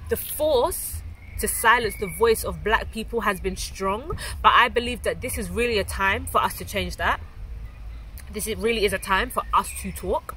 the force to silence the voice of black people has been strong, but I believe that this is really a time for us to change that. This really is a time for us to talk.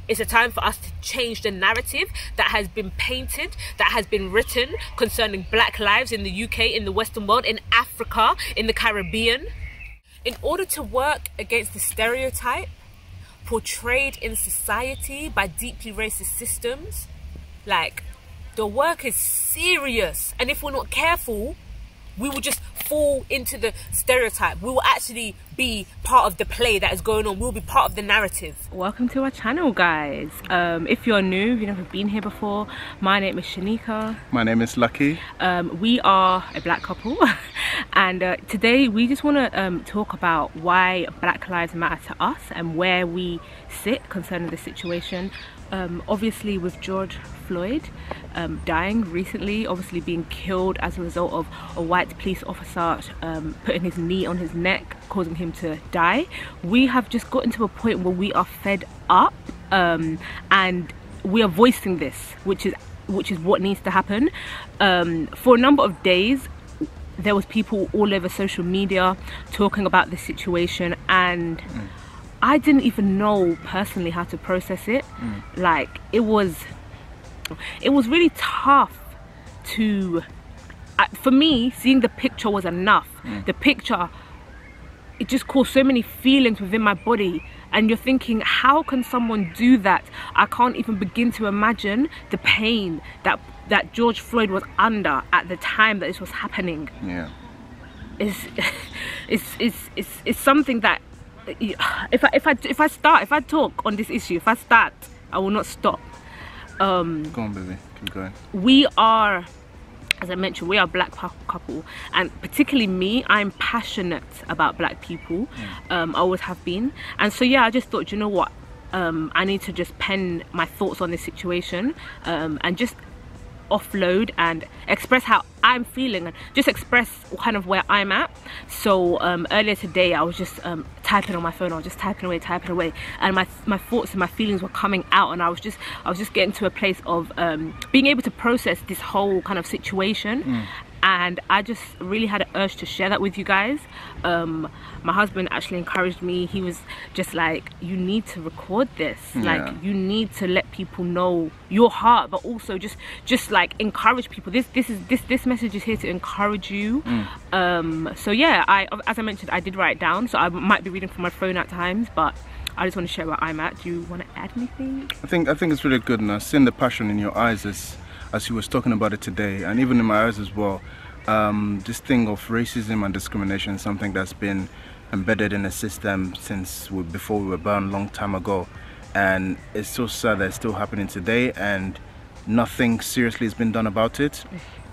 It's a time for us to change the narrative that has been painted, that has been written concerning black lives in the UK, in the Western world, in Africa, in the Caribbean. In order to work against the stereotype portrayed in society by deeply racist systems, like, the work is serious, and if we're not careful, we will just fall into the stereotype. We will actually be part of the play that is going on. We'll be part of the narrative. Welcome to our channel, guys. If you're new, if you've never been here before, my name is Shaneka. My name is Lucky. We are a black couple and today we just want to talk about why Black Lives Matter to us and where we sit concerning the situation. Obviously with George Floyd dying recently, obviously being killed as a result of a white police officer putting his knee on his neck, causing him to die. We have just gotten to a point where we are fed up and we are voicing this, which is what needs to happen. For a number of days there was people all over social media talking about this situation, and I didn't even know personally how to process it. Like, it was really tough to, for me, seeing the picture was enough. The picture, it just caused so many feelings within my body, and you're thinking, how can someone do that? I can't even begin to imagine the pain that George Floyd was under at the time that this was happening. Yeah, it's something that, if I talk on this issue, if I start, I will not stop. Go on, baby, keep going. We are, as I mentioned, we are a black couple, and particularly me, I'm passionate about black people. I always have been, and so yeah, I just thought, you know what, I need to just pen my thoughts on this situation and just offload and express how I'm feeling and just express kind of where I'm at. So earlier today I was just typing on my phone. I was just typing away, and my thoughts and my feelings were coming out, and I was just getting to a place of being able to process this whole kind of situation. And I just really had an urge to share that with you guys. My husband actually encouraged me. He was just like, you need to record this. Like, you need to let people know your heart, but also just like encourage people. This message is here to encourage you. So yeah, as I mentioned, I did write it down, so I might be reading from my phone at times, but I just want to share where I'm at. Do you want to add anything? I think it's really good, and I've seen the passion in your eyes as you was talking about it today, and even in my eyes as well. This thing of racism and discrimination is something that's been embedded in the system since before we were born, a long time ago, and it's so sad that it's still happening today and nothing seriously has been done about it.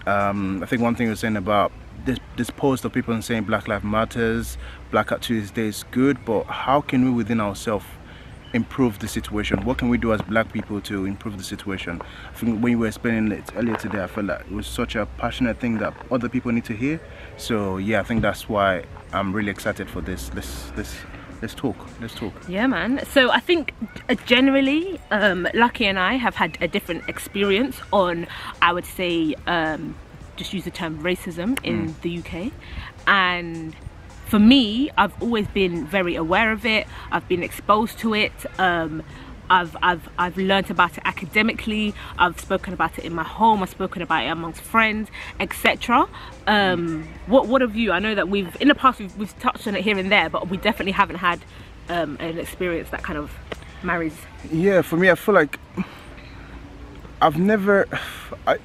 I think one thing you're saying about this post of people saying Black Lives Matters, Black Art Tuesday is good, but how can we within ourselves improve the situation? What can we do as black people to improve the situation? I think when you were explaining it earlier today, I felt like it was such a passionate thing that other people need to hear. So yeah, I think that's why I'm really excited for this. Let's talk. Yeah, man. So I think generally Lucky and I have had a different experience on, I would say, just use the term racism in the UK. And for me, I've always been very aware of it. I've been exposed to it. I've learned about it academically. I've spoken about it in my home. I've spoken about it amongst friends, etc. What have you? I know that in the past we've touched on it here and there, but we definitely haven't had an experience that kind of marries. Yeah, for me, I feel like I've never. I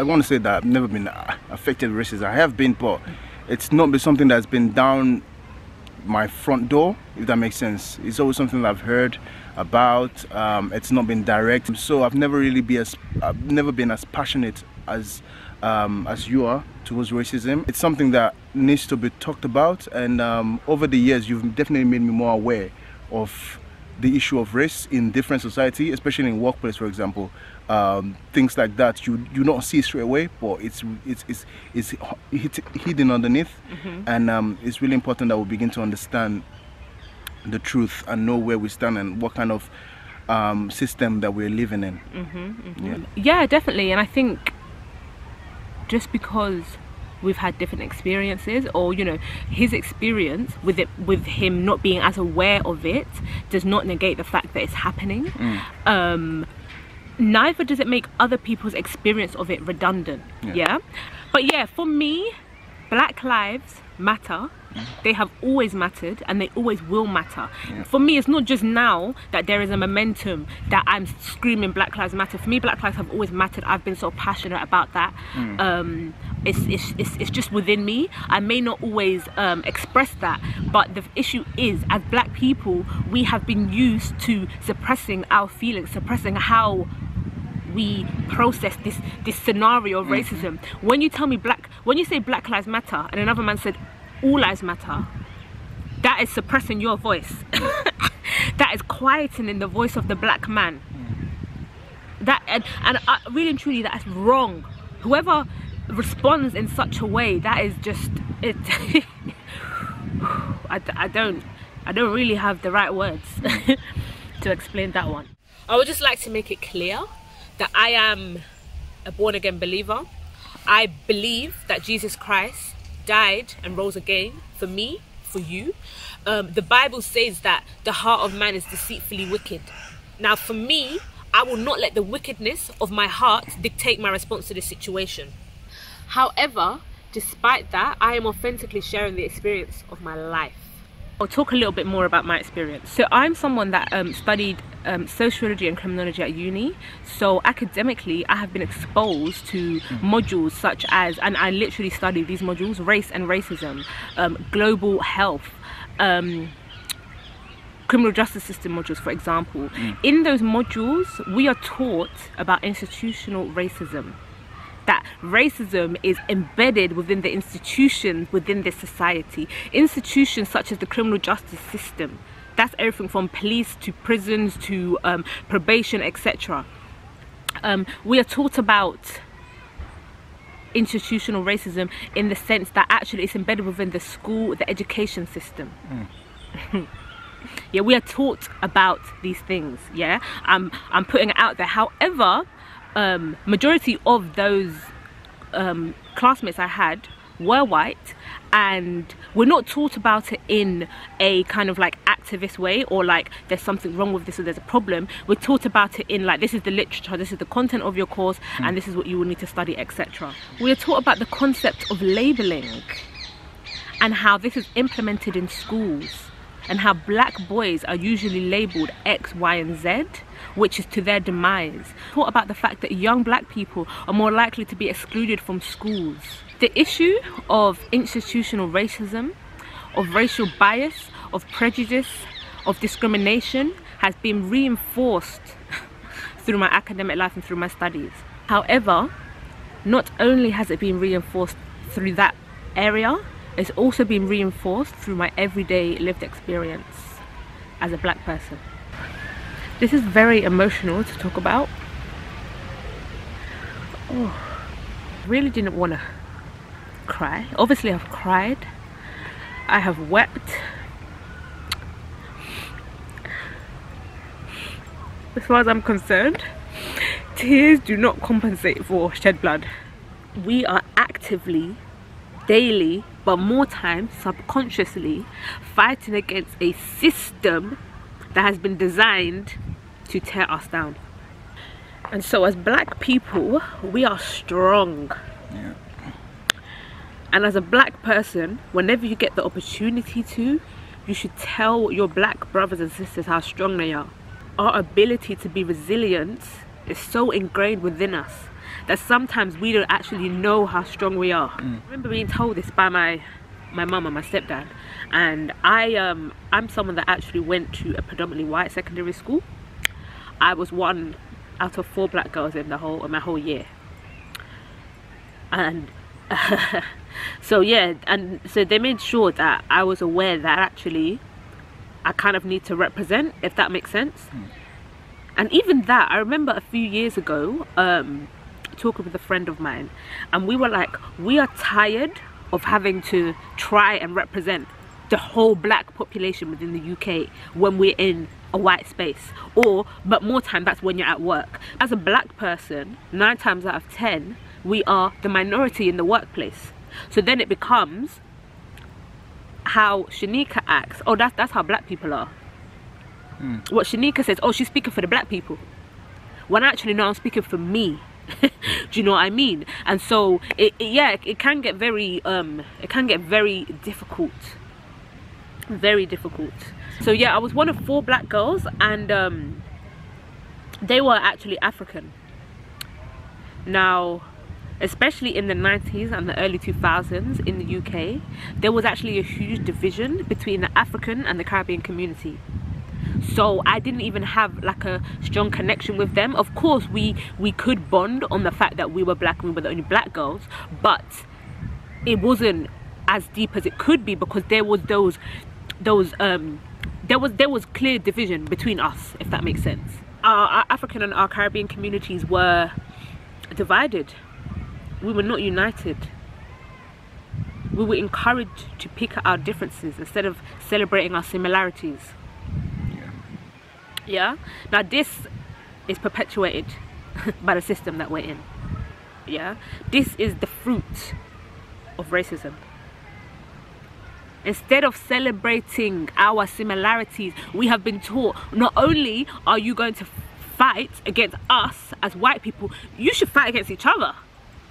want to say that I've never been affected with racism. I have been, but it's not been something that's been down my front door, if that makes sense. It's always something that I've heard about. It's not been direct, so I've never been as passionate as you are towards racism. It's something that needs to be talked about, and over the years you've definitely made me more aware of the issue of race in different society, especially in workplace, for example. Things like that you don't see straight away, but it's hidden underneath. And it's really important that we begin to understand the truth and know where we stand and what kind of system that we're living in. Yeah, definitely. And I think just because we've had different experiences, or you know, his experience with it, with him not being as aware of it, does not negate the fact that it's happening. Neither does it make other people's experience of it redundant. But yeah, for me, Black lives matter. They have always mattered, and they always will matter. For me, it's not just now that there is a momentum that I'm screaming Black Lives Matter. For me, Black lives have always mattered. I've been so passionate about that. It's just within me. I may not always express that, but the issue is, as Black people, we have been used to suppressing our feelings, suppressing how we process this scenario of racism. When you tell me when you say Black Lives Matter and another man said all lives matter, that is suppressing your voice. That is quietening the voice of the Black man. That and really and truly, that is wrong. Whoever responds in such a way, that is just it. I don't really have the right words to explain that one. I would just like to make it clear that I am a born-again believer. I believe that Jesus Christ died and rose again for me, for you. The Bible says that the heart of man is deceitfully wicked. Now for me, I will not let the wickedness of my heart dictate my response to this situation. However, despite that, I am authentically sharing the experience of my life. I'll talk a little bit more about my experience. So I'm someone that studied sociology and criminology at uni. So academically, I have been exposed to modules such as, and I literally studied these modules, race and racism, global health, criminal justice system modules, for example. In those modules, we are taught about institutional racism. That racism is embedded within the institutions within this society. Institutions such as the criminal justice system. That's everything from police to prisons to probation, etc. We are taught about institutional racism in the sense that actually it's embedded within the school, the education system. Yeah, we are taught about these things. Yeah, I'm putting it out there. However, majority of those classmates I had were white, and we're not taught about it in a kind of like activist way, or like there's something wrong with this or there's a problem. We're taught about it in like, this is the literature, this is the content of your course, and this is what you will need to study, etc. We are taught about the concept of labeling and how this is implemented in schools, and how Black boys are usually labeled X, Y, and Z, which is to their demise. Thought about the fact that young Black people are more likely to be excluded from schools. The issue of institutional racism, of racial bias, of prejudice, of discrimination has been reinforced through my academic life and through my studies. However, not only has it been reinforced through that area, it's also been reinforced through my everyday lived experience as a Black person. This is very emotional to talk about. Oh, I really didn't want to cry. Obviously I've cried, I have wept. As far as I'm concerned, tears do not compensate for shed blood. We are actively, daily, but more times subconsciously fighting against a system that has been designed to tear us down. And so as Black people, we are strong. Yeah. And as a Black person, whenever you get the opportunity to, you should tell your Black brothers and sisters how strong they are. Our ability to be resilient is so ingrained within us that sometimes we don't actually know how strong we are. I remember being told this by my mum and my stepdad, and I'm someone that actually went to a predominantly white secondary school. I was one out of 4 Black girls in my whole year, and so yeah, and so they made sure that I was aware that actually I kind of need to represent, if that makes sense. And even that, I remember a few years ago talking with a friend of mine, and we were like, we are tired of having to try and represent. the whole black population within the UK when we're in a white space, but more time that's when you're at work. As a black person, 9 times out of 10 we are the minority in the workplace. So then it becomes how Shaneka acts. Oh, that's how black people are. What Shaneka says, oh, she's speaking for the black people, when actually no, I'm speaking for me. Do you know what I mean? And so it can get very difficult, very difficult. So yeah, I was one of 4 black girls, and they were actually African. Now, especially in the 90s and the early 2000s in the UK, there was actually a huge division between the African and the Caribbean community. So I didn't even have like a strong connection with them. Of course we could bond on the fact that we were black and we were the only black girls, but it wasn't as deep as it could be, because there was there was clear division between us, if that makes sense. Our African and our Caribbean communities were divided. We were not united. We were encouraged to pick at our differences instead of celebrating our similarities. Yeah. Now this is perpetuated by the system that we're in. Yeah. This is the fruit of racism. Instead of celebrating our similarities, we have been taught, not only are you going to fight against us as white people, you should fight against each other.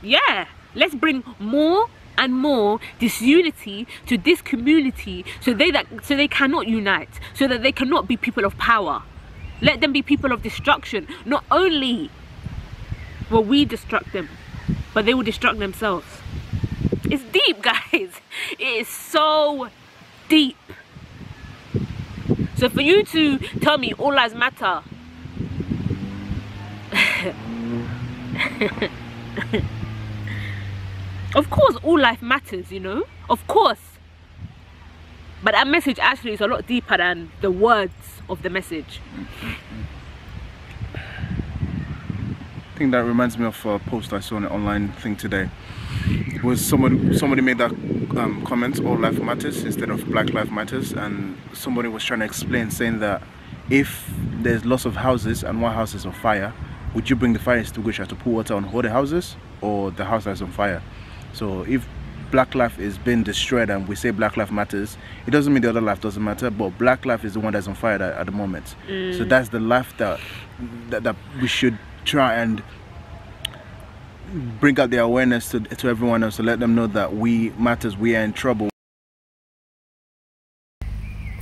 Yeah. Let's bring more and more disunity to this community, so they cannot unite, so that they cannot be people of power. Let them be people of destruction. Not only will we destruct them, but they will destruct themselves. It's deep, guys. It is so deep. So for you to tell me all lives matter, of course all life matters, you know, of course, but that message actually is a lot deeper than the words of the message. I think that reminds me of a post I saw on an online thing today. It was somebody made that comment, all life matters, instead of black life matters, and somebody was trying to explain, saying that if there's lots of houses and one house is on fire, would you bring the fire extinguisher to pour water on all the houses, or the house that's on fire? So if black life is being destroyed and we say black life matters, it doesn't mean the other life doesn't matter, but black life is the one that's on fire at the moment. So that's the life that we should try and bring out the awareness to everyone else, to let them know that we matters, we are in trouble.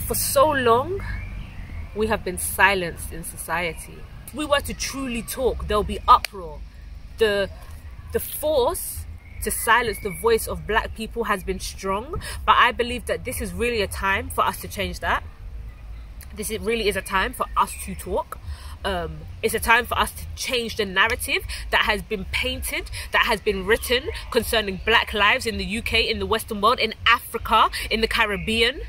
For so long we have been silenced in society. If we were to truly talk, there'll be uproar. The force to silence the voice of black people has been strong, but I believe that this is really a time for us to change that. This really is a time for us to talk. It's a time for us to change the narrative that has been painted, that has been written concerning black lives in the UK, in the Western world, in Africa, in the Caribbean.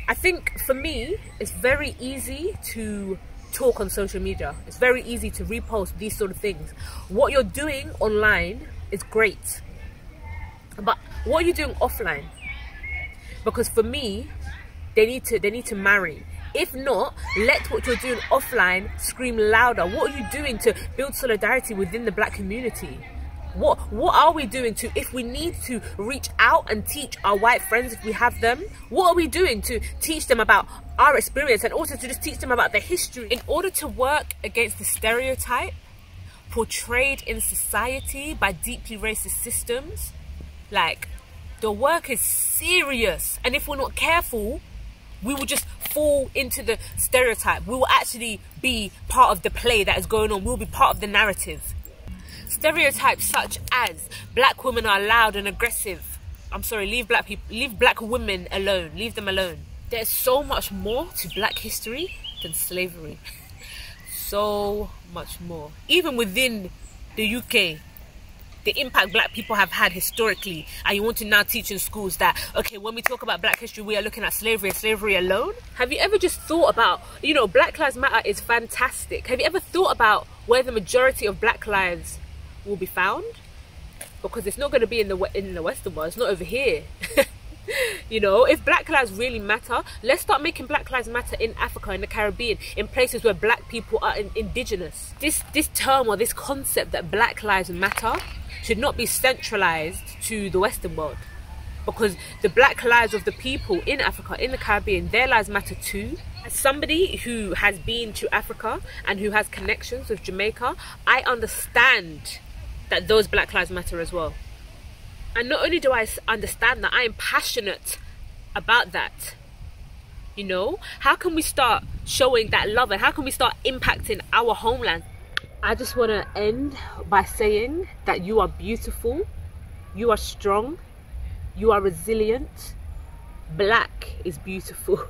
I think for me, it's very easy to talk on social media. It's very easy to repost these sort of things. What you're doing online is great, but what are you doing offline? Because for me, they need to marry. If not, let what you're doing offline scream louder. What are you doing to build solidarity within the black community? What are we doing to, if we need to reach out and teach our white friends, if we have them, what are we doing to teach them about our experience, and also to just teach them about the history, in order to work against the stereotype portrayed in society by deeply racist systems? Like, the work is serious, and if we're not careful, we will just fall into the stereotype. We will actually be part of the play that is going on. We'll be part of the narrative. Stereotypes such as black women are loud and aggressive. I'm sorry, leave black women alone. Leave them alone. There's so much more to black history than slavery. So much more. Even within the UK, the impact black people have had historically, and you want to now teach in schools that, okay, when we talk about black history, we are looking at slavery and slavery alone? Have you ever just thought about, you know, Black Lives Matter is fantastic. Have you ever thought about where the majority of black lives will be found? Because it's not going to be in the Western world. It's not over here. You know, if Black Lives really matter, let's start making Black Lives Matter in Africa, in the Caribbean, in places where Black people are indigenous. This term or this concept that Black Lives Matter should not be centralized to the Western world, because the Black lives of the people in Africa, in the Caribbean, their lives matter too. As somebody who has been to Africa and who has connections with Jamaica, I understand that those Black lives matter as well. And not only do I understand that, I am passionate about that. You know, how can we start showing that love, and how can we start impacting our homeland? I just want to end by saying that you are beautiful, you are strong, you are resilient. Black is beautiful.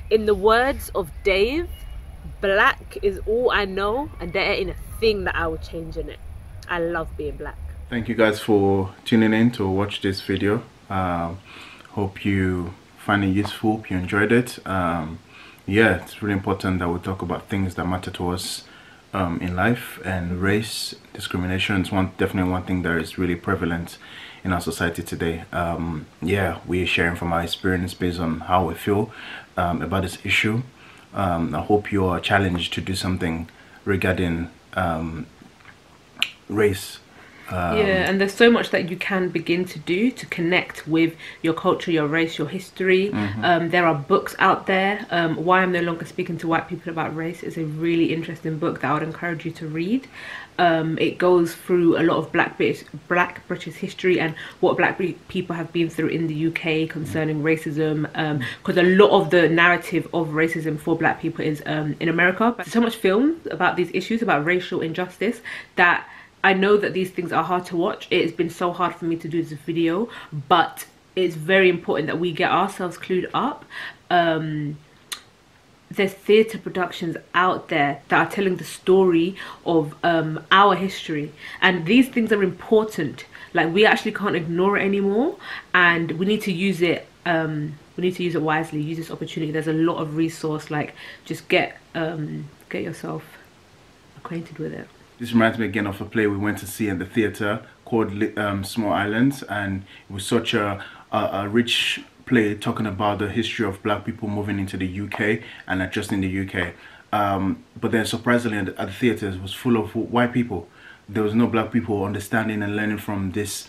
In the words of Dave, black is all I know, and there ain't a thing that I will change in it. I love being black. Thank you guys for tuning in to watch this video. Hope you find it useful, hope you enjoyed it. Yeah, it's really important that we talk about things that matter to us in life, and race discrimination is definitely one thing that is really prevalent in our society today. Yeah, we're sharing from our experience based on how we feel about this issue. I hope you are challenged to do something regarding race. Yeah, and there's so much that you can begin to do to connect with your culture, your race, your history. There are books out there. Why I'm No Longer Speaking to White People About Race is a really interesting book that I would encourage you to read. It goes through a lot of Black British history and what Black people have been through in the UK concerning racism, because a lot of the narrative of racism for Black people is in America. But there's so much film about these issues, about racial injustice, that I know that these things are hard to watch. It has been so hard for me to do this video, but it's very important that we get ourselves clued up. There's theatre productions out there that are telling the story of our history, and these things are important. Like, we actually can't ignore it anymore, and we need to use it. We need to use it wisely. Use this opportunity. There's a lot of resource. Like, just get yourself acquainted with it. This reminds me again of a play we went to see in the theatre called Small Islands, and it was such a rich play talking about the history of Black people moving into the UK, and not just in the UK. But then surprisingly at the theatres, it was full of white people. There was no Black people understanding and learning from this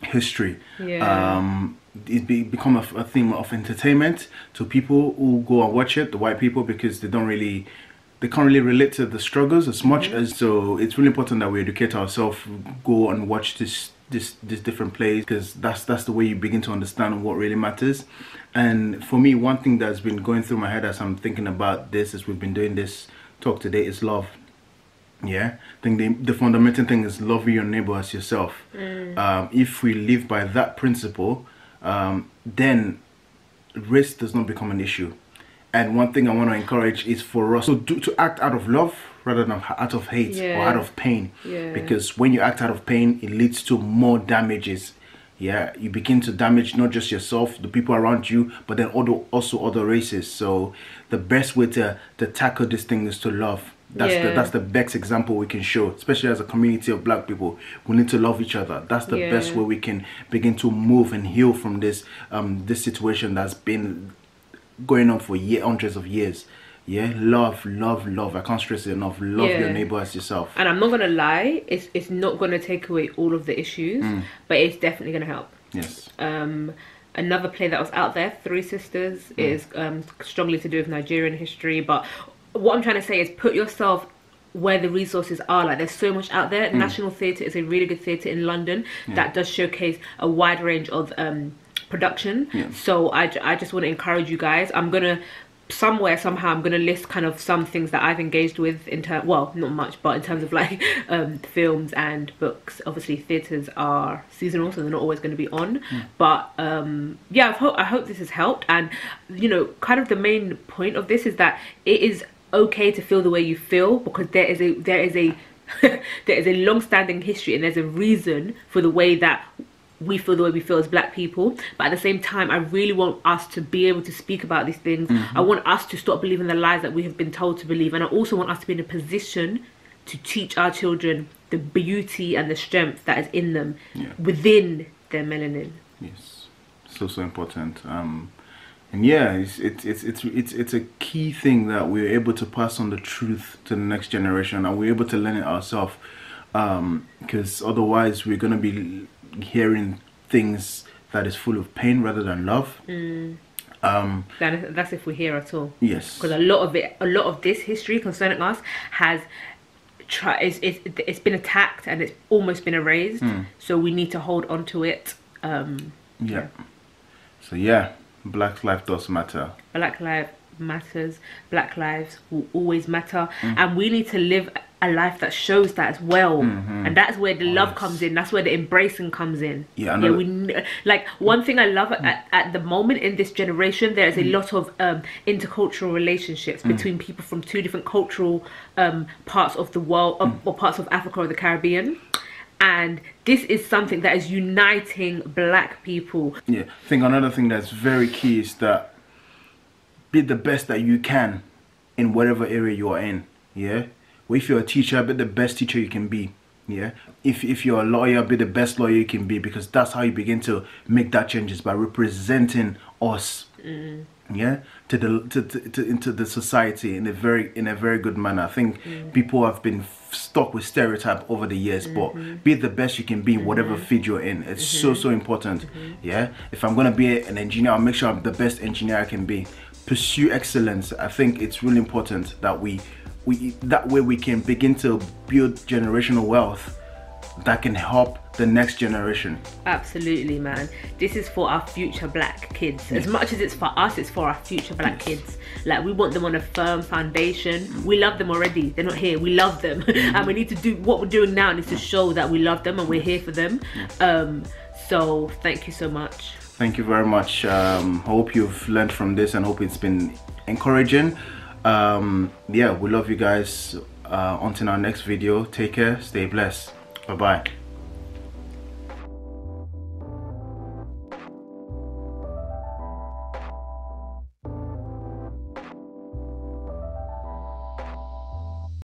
history. Yeah. It become a theme of entertainment to people who go and watch it, the white people, because they can't really relate to the struggles as much as. So it's really important that we educate ourselves, go and watch this different plays, because that's the way you begin to understand what really matters. And for me, one thing that's been going through my head as I'm thinking about this, as we've been doing this talk today, is love. Yeah, I think the fundamental thing is loving your neighbor as yourself. If we live by that principle, then race does not become an issue. And one thing I want to encourage is for us to act out of love rather than out of hate or out of pain. Because when you act out of pain, it leads to more damages. Yeah, you begin to damage not just yourself, the people around you, but then also other races. So the best way to tackle this thing is to love. That's the best example we can show, especially as a community of Black people. We need to love each other. That's the best way we can begin to move and heal from this situation that's been going on for hundreds of years. Yeah, love. I can't stress it enough. Love your neighbor as yourself. And I'm not gonna lie, it's not gonna take away all of the issues, but it's definitely gonna help. Yes. Another play that was out there, Three Sisters, is strongly to do with Nigerian history. But what I'm trying to say is, put yourself where the resources are. Like, there's so much out there. National Theatre is a really good theatre in London that does showcase a wide range of production. So I just want to encourage you guys. I'm gonna somehow I'm gonna list kind of some things that I've engaged with in terms, well, not much, but in terms of like films and books. Obviously theatres are seasonal, so they're not always going to be on, but yeah, I hope this has helped. And you know, kind of the main point of this is that it is okay to feel the way you feel, because there is a there is a long-standing history, and there's a reason for the way that we feel the way we feel as Black people. But at the same time, I really want us to be able to speak about these things. I want us to stop believing the lies that we have been told to believe, and I also want us to be in a position to teach our children the beauty and the strength that is in them within their melanin. Yes. So important. And yeah, it's a key thing that we're able to pass on the truth to the next generation, and we're able to learn it ourselves, because otherwise we're going to be hearing things that is full of pain rather than love. That's if we're here at all. Yes, because a lot of this history concerning us has it's been attacked and it's almost been erased. So we need to hold on to it. Yeah. So yeah, Black life does matter. Black life matters. Black lives will always matter, and we need to live a life that shows that as well. And that's where the love comes in. That's where the embracing comes in. Yeah, like one thing I love at the moment in this generation, there is a lot of intercultural relationships between people from two different cultural parts of the world, or parts of Africa or the Caribbean. And this is something that is uniting Black people. Yeah, I think another thing that's very key is that be the best that you can in whatever area you are in. Yeah, well, if you're a teacher, be the best teacher you can be. Yeah, if you're a lawyer, be the best lawyer you can be, because that's how you begin to make that changes, by representing us. Yeah, into the society in a very good manner. I think people have been stuck with stereotype over the years, but be the best you can be in whatever field you're in. It's so important. Yeah, if I'm gonna be an engineer, I'll make sure I'm the best engineer I can be. Pursue excellence. I think it's really important that we that way we can begin to build generational wealth that can help the next generation. Absolutely, man. This is for our future Black kids. As much as it's for us, it's for our future Black kids. Like, we want them on a firm foundation. We love them already. They're not here. We love them. And we need to do what we're doing now is to show that we love them and we're here for them. So thank you so much. Thank you very much. Hope you've learned from this and hope it's been encouraging. Yeah, we love you guys. Until our next video, take care, stay blessed. Bye-bye.